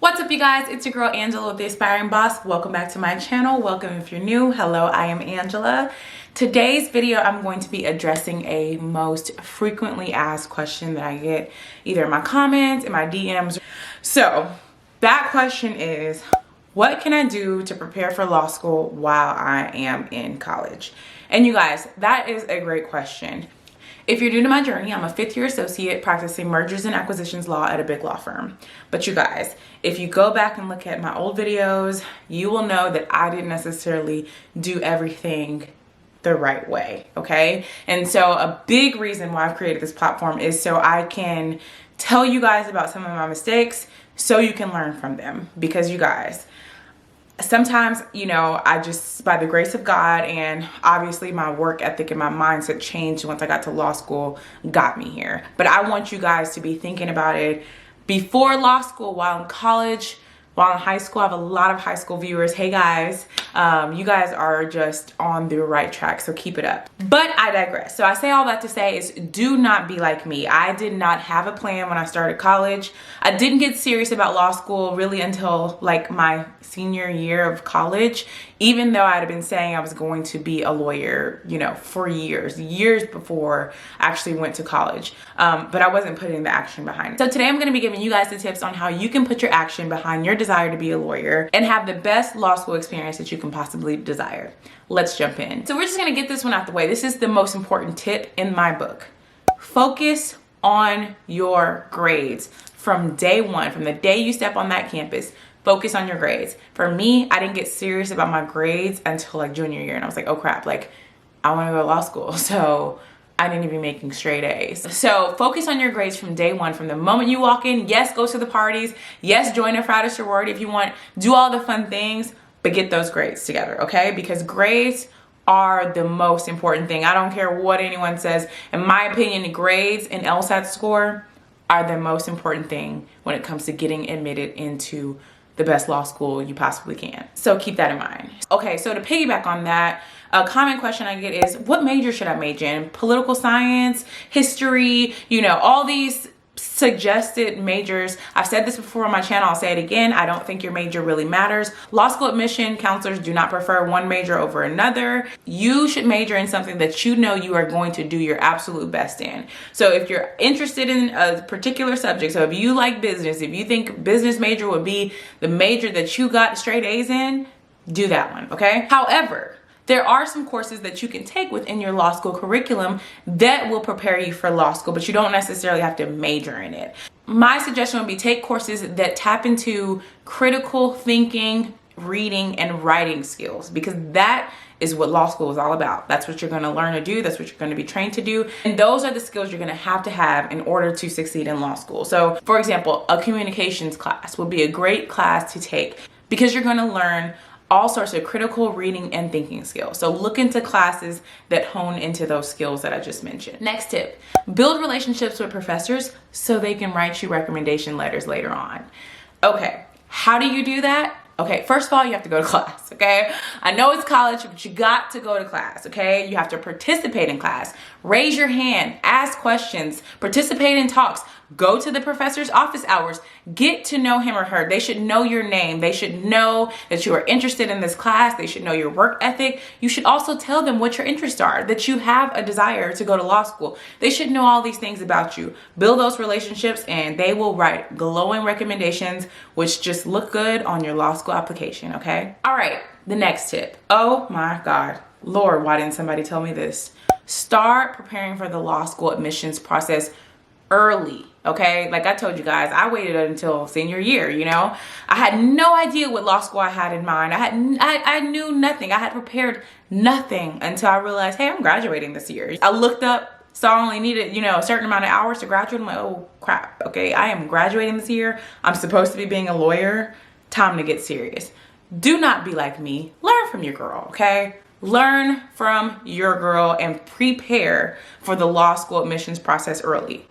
What's up, you guys? It's your girl Angela with The Aspiring Boss. Welcome back to my channel. Welcome if you're new. Hello, I am Angela. Today's video, I'm going to be addressing a most frequently asked question that I get either in my comments, in my DMs. So that question is, what can I do to prepare for law school while I am in college? And you guys, that is a great question. If you're new to my journey, I'm a fifth-year associate practicing mergers and acquisitions law at a big law firm. But you guys, if you go back and look at my old videos, you will know that I didn't necessarily do everything the right way, okay? And so a big reason why I've created this platform is so I can tell you guys about some of my mistakes so you can learn from them. Because you guys, sometimes, I just, by the grace of God and obviously my work ethic and my mindset changed once I got to law school, got me here. But I want you guys to be thinking about it before law school, while in college, while in high school. I have a lot of high school viewers. Hey guys, you guys are just on the right track, so keep it up. But I digress. So I say all that to say is, do not be like me. I did not have a plan when I started college. I didn't get serious about law school really until like my senior year of college, even though I had been saying I was going to be a lawyer, for years before I actually went to college. But I wasn't putting the action behind it. So today I'm going to be giving you guys the tips on how you can put your action behind your desire to be a lawyer and have the best law school experience that you can possibly desire. Let's jump in. So we're just going to get this one out the way. This is the most important tip in my book. Focus on your grades from day one, from the day you step on that campus. Focus on your grades. For me, I didn't get serious about my grades until like junior year, and I was like, oh crap, like I want to go to law school. So I need to be making straight A's. So focus on your grades from day one, from the moment you walk in. Yes, go to the parties. Yes, join a frat or sorority if you want. Do all the fun things, but get those grades together, okay? Because grades are the most important thing. I don't care what anyone says. In my opinion, grades and LSAT score are the most important thing when it comes to getting admitted into the best law school you possibly can. So keep that in mind. Okay, so to piggyback on that, a common question I get is, what major should I major in? Political science, history, all these suggested majors. I've said this before on my channel, I'll say it again. I don't think your major really matters. Law school admission counselors do not prefer one major over another. You should major in something that you know you are going to do your absolute best in. So if you're interested in a particular subject, so if you like business, if you think business major would be the major that you got straight A's in, do that one, okay? However, there are some courses that you can take within your law school curriculum that will prepare you for law school, but you don't necessarily have to major in it. My suggestion would be take courses that tap into critical thinking, reading, and writing skills, because that is what law school is all about. That's what you're going to learn to do. That's what you're going to be trained to do. And those are the skills you're going to have in order to succeed in law school. So for example, a communications class would be a great class to take because you're going to learn all sorts of critical reading and thinking skills. So look into classes that hone into those skills that I just mentioned. Next tip, build relationships with professors so they can write you recommendation letters later on. Okay, how do you do that? Okay, first of all, you have to go to class, okay? I know it's college, but you got to go to class, okay? You have to participate in class. Raise your hand, ask questions, participate in talks, go to the professor's office hours, get to know him or her. They should know your name. They should know that you are interested in this class. They should know your work ethic. You should also tell them what your interests are, that you have a desire to go to law school. They should know all these things about you. Build those relationships and they will write glowing recommendations, which just look good on your law school application, okay? All right, the next tip. Oh my God. Lord, why didn't somebody tell me this? Start preparing for the law school admissions process early, okay? Like I told you guys, I waited until senior year, I had no idea what law school I had in mind. I knew nothing. I had prepared nothing until I realized, hey, I'm graduating this year. I looked up, saw I only needed, a certain amount of hours to graduate. I'm like, oh crap, okay, I am graduating this year. I'm supposed to be being a lawyer. Time to get serious. Do not be like me. Learn from your girl, okay? Learn from your girl and prepare for the law school admissions process early.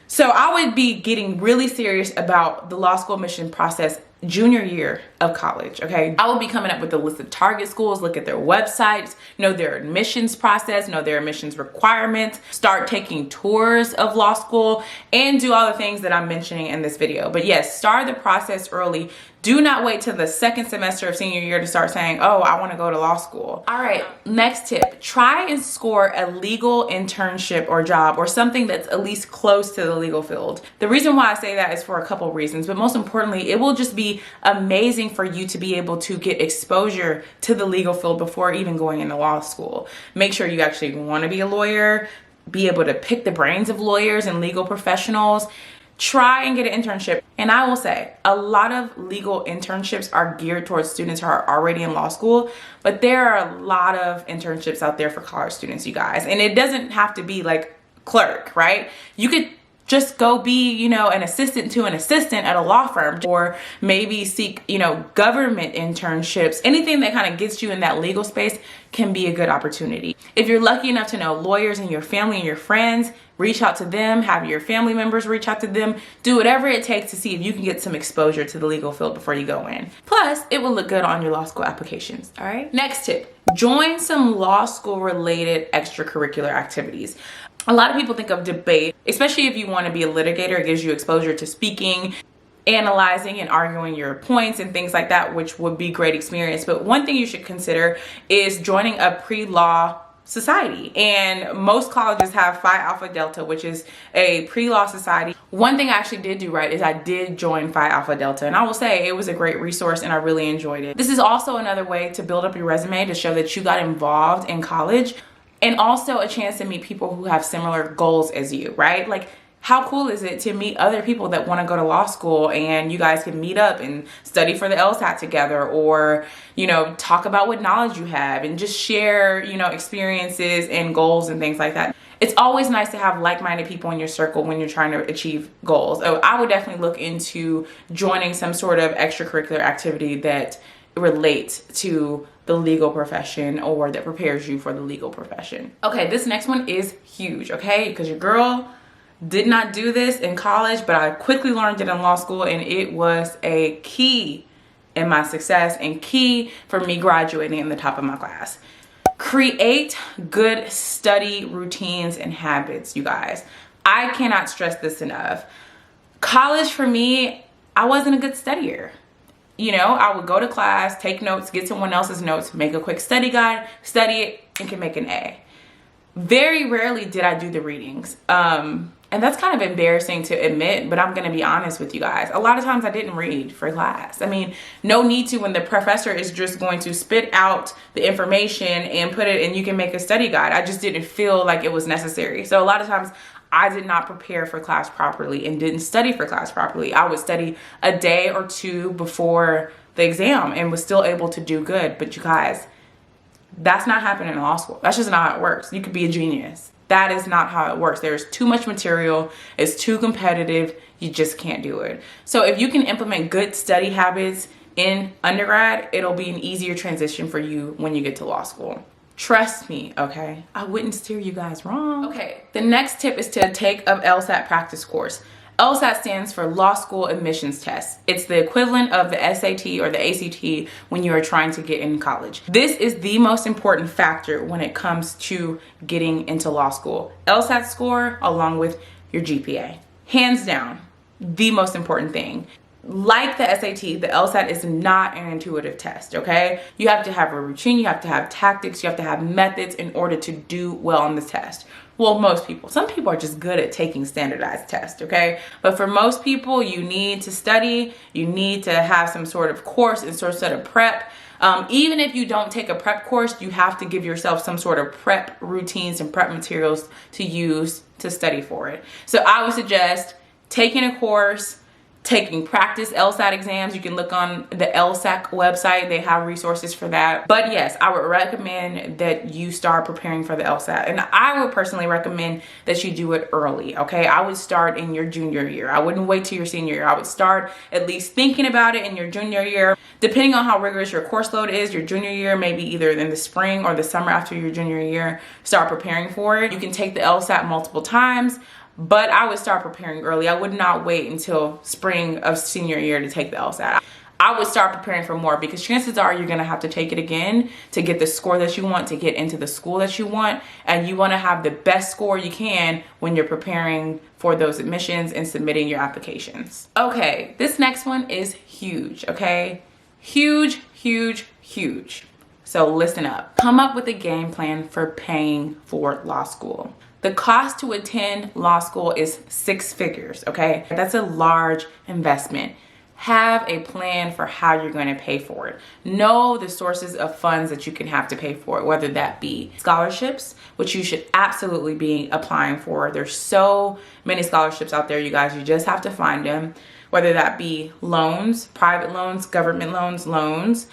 So I would be getting really serious about the law school admission process junior year of college, okay? I will be coming up with a list of target schools, look at their websites, know their admissions process, know their admissions requirements, start taking tours of law school, and do all the things that I'm mentioning in this video. But yes, start the process early. Do not wait till the second semester of senior year to start saying, oh, I want to go to law school. All right, next tip, try and score a legal internship or job or something that's at least close to the legal field. The reason why I say that is for a couple reasons, but most importantly, it will just be amazing for you to be able to get exposure to the legal field before even going into law school. Make sure you actually want to be a lawyer, be able to pick the brains of lawyers and legal professionals. Try and get an internship. And I will say, a lot of legal internships are geared towards students who are already in law school, but there are a lot of internships out there for college students, you guys. And it doesn't have to be like clerk, right? You could just go be, you know, an assistant to an assistant at a law firm, or maybe seek, you know, government internships. Anything that kind of gets you in that legal space can be a good opportunity. If you're lucky enough to know lawyers in your family and your friends, reach out to them, have your family members reach out to them, do whatever it takes to see if you can get some exposure to the legal field before you go in. Plus, it will look good on your law school applications, all right? Next tip, join some law school related extracurricular activities. A lot of people think of debate, especially if you want to be a litigator. It gives you exposure to speaking, analyzing and arguing your points and things like that, which would be great experience. But one thing you should consider is joining a pre-law society. And most colleges have Phi Alpha Delta, which is a pre-law society. One thing I actually did do right is I did join Phi Alpha Delta, and I will say it was a great resource and I really enjoyed it. This is also another way to build up your resume to show that you got involved in college, and also a chance to meet people who have similar goals as you, right? Like, how cool is it to meet other people that want to go to law school and you guys can meet up and study for the LSAT together, or, you know, talk about what knowledge you have and just share, you know, experiences and goals and things like that. It's always nice to have like-minded people in your circle when you're trying to achieve goals. So I would definitely look into joining some sort of extracurricular activity that relates to the legal profession or that prepares you for the legal profession. Okay, this next one is huge, okay? Because your girl did not do this in college, but I quickly learned it in law school, and it was a key in my success and key for me graduating in the top of my class. Create good study routines and habits, you guys. I cannot stress this enough. College for me, I wasn't a good studier. You know, I would go to class, take notes, get someone else's notes, make a quick study guide, study it, and can make an A. Very rarely did I do the readings. And that's kind of embarrassing to admit, but I'm gonna be honest with you guys. A lot of times I didn't read for class. I mean, no need to when the professor is just going to spit out the information and put it, and you can make a study guide. I just didn't feel like it was necessary. So a lot of times I did not prepare for class properly and didn't study for class properly. I would study a day or two before the exam and was still able to do good. But you guys, that's not happening in law school. That's just not how it works. You could be a genius. That is not how it works. There's too much material. It's too competitive. You just can't do it. So if you can implement good study habits in undergrad, it'll be an easier transition for you when you get to law school. Trust me, okay? I wouldn't steer you guys wrong. Okay, the next tip is to take an LSAT practice course. LSAT stands for Law School Admissions Test. It's the equivalent of the SAT or the ACT when you are trying to get in college. This is the most important factor when it comes to getting into law school. LSAT score along with your GPA. Hands down, the most important thing. Like the SAT, the LSAT is not an intuitive test, okay? You have to have a routine, you have to have tactics, you have to have methods in order to do well on this test. Well, most people. Some people are just good at taking standardized tests, okay? But for most people, you need to study, you need to have some sort of course and sort of prep. Even if you don't take a prep course, you have to give yourself some sort of prep routines and prep materials to use to study for it. So I would suggest taking a course, taking practice LSAT exams. You can look on the LSAT website. They have resources for that. But yes, I would recommend that you start preparing for the LSAT. And I would personally recommend that you do it early, okay? I would start in your junior year. I wouldn't wait till your senior year. I would start at least thinking about it in your junior year. Depending on how rigorous your course load is, your junior year, maybe either in the spring or the summer after your junior year, start preparing for it. You can take the LSAT multiple times, but I would start preparing early. I would not wait until spring of senior year to take the LSAT. I would start preparing for more, because chances are you're going to have to take it again to get the score that you want, to get into the school that you want. And you want to have the best score you can when you're preparing for those admissions and submitting your applications. Okay, this next one is huge, okay? Huge, huge, huge. So listen up. Come up with a game plan for paying for law school. The cost to attend law school is 6 figures, okay? That's a large investment. Have a plan for how you're going to pay for it. Know the sources of funds that you can have to pay for it, whether that be scholarships, which you should absolutely be applying for. There's so many scholarships out there, you guys. You just have to find them. Whether that be loans, private loans, government loans,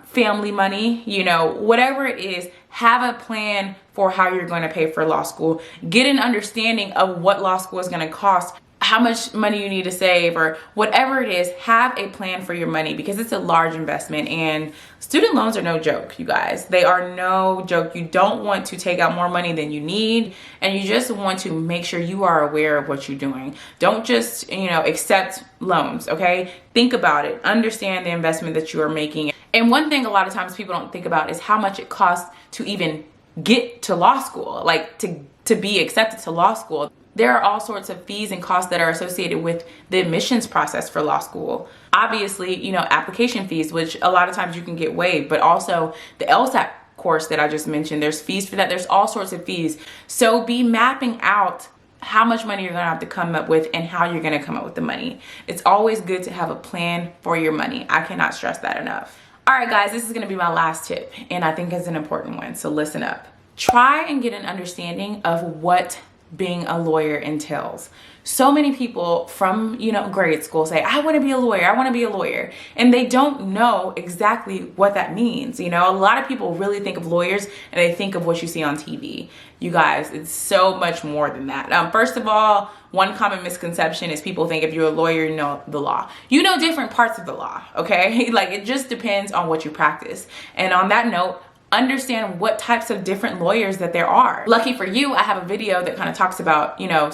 family money, you know, whatever it is, have a plan for how you're going to pay for law school. Get an understanding of what law school is going to cost, how much money you need to save, or whatever it is. Have a plan for your money, because it's a large investment, and student loans are no joke, you guys. They are no joke. You don't want to take out more money than you need, and you just want to make sure you are aware of what you're doing. Don't just, you know, accept loans, okay? Think about it. Understand the investment that you are making. And one thing a lot of times people don't think about is how much it costs to even get to law school, like to be accepted to law school. There are all sorts of fees and costs that are associated with the admissions process for law school. Obviously, you know, application fees, which a lot of times you can get waived, but also the LSAT course that I just mentioned, there's fees for that. There's all sorts of fees. So be mapping out how much money you're gonna have to come up with and how you're gonna come up with the money. It's always good to have a plan for your money. I cannot stress that enough. All right, guys, this is gonna be my last tip, and I think it's an important one, so listen up. Try and get an understanding of what being a lawyer entails. So many people from, you know, grade school say, I want to be a lawyer, I want to be a lawyer. And they don't know exactly what that means. You know, a lot of people really think of lawyers and they think of what you see on TV. You guys, it's so much more than that. First of all, one common misconception is people think if you're a lawyer, you know the law. You know different parts of the law, okay? Like, it just depends on what you practice. And on that note, understand what types of different lawyers that there are. Lucky for you, I have a video that kind of talks about, you know,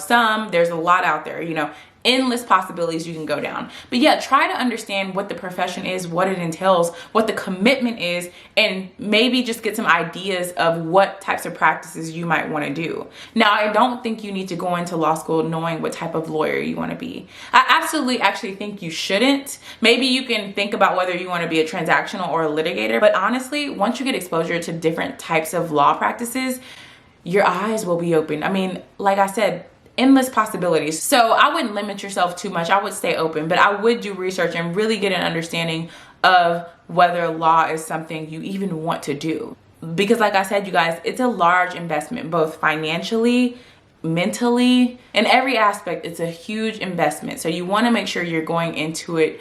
there's a lot out there, you know, endless possibilities you can go down. But yeah, try to understand what the profession is, what it entails, what the commitment is, and maybe just get some ideas of what types of practices you might want to do. Now, I don't think you need to go into law school knowing what type of lawyer you want to be. I absolutely actually think you shouldn't. Maybe you can think about whether you want to be a transactional or a litigator, but honestly, once you get exposure to different types of law practices, your eyes will be open. I mean, like I said, endless possibilities. So I wouldn't limit yourself too much. I would stay open, but I would do research and really get an understanding of whether law is something you even want to do. Because like I said, you guys, it's a large investment, both financially, mentally, in every aspect. It's a huge investment. So you want to make sure you're going into it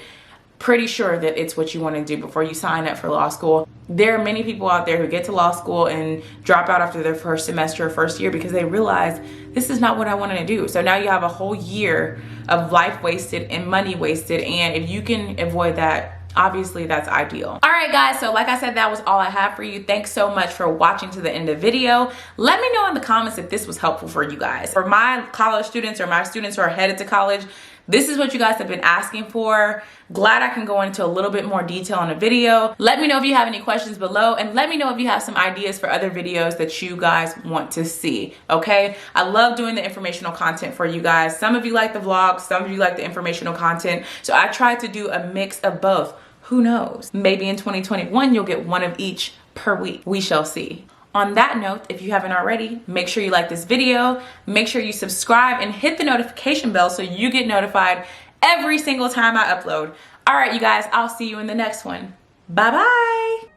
pretty sure that it's what you want to do before you sign up for law school. There are many people out there who get to law school and drop out after their first semester or first year because they realize this is not what I wanted to do. So now you have a whole year of life wasted and money wasted, and if you can avoid that, obviously that's ideal. All right, guys, so like I said, that was all I have for you. Thanks so much for watching to the end of the video. Let me know in the comments if this was helpful for you guys. For my college students or my students who are headed to college, this is what you guys have been asking for. Glad I can go into a little bit more detail in a video. Let me know if you have any questions below, and let me know if you have some ideas for other videos that you guys want to see, okay? I love doing the informational content for you guys. Some of you like the vlogs, some of you like the informational content. So I try to do a mix of both. Who knows? Maybe in 2021, you'll get one of each per week. We shall see. On that note, if you haven't already, make sure you like this video, make sure you subscribe and hit the notification bell so you get notified every single time I upload. All right, you guys, I'll see you in the next one. Bye-bye.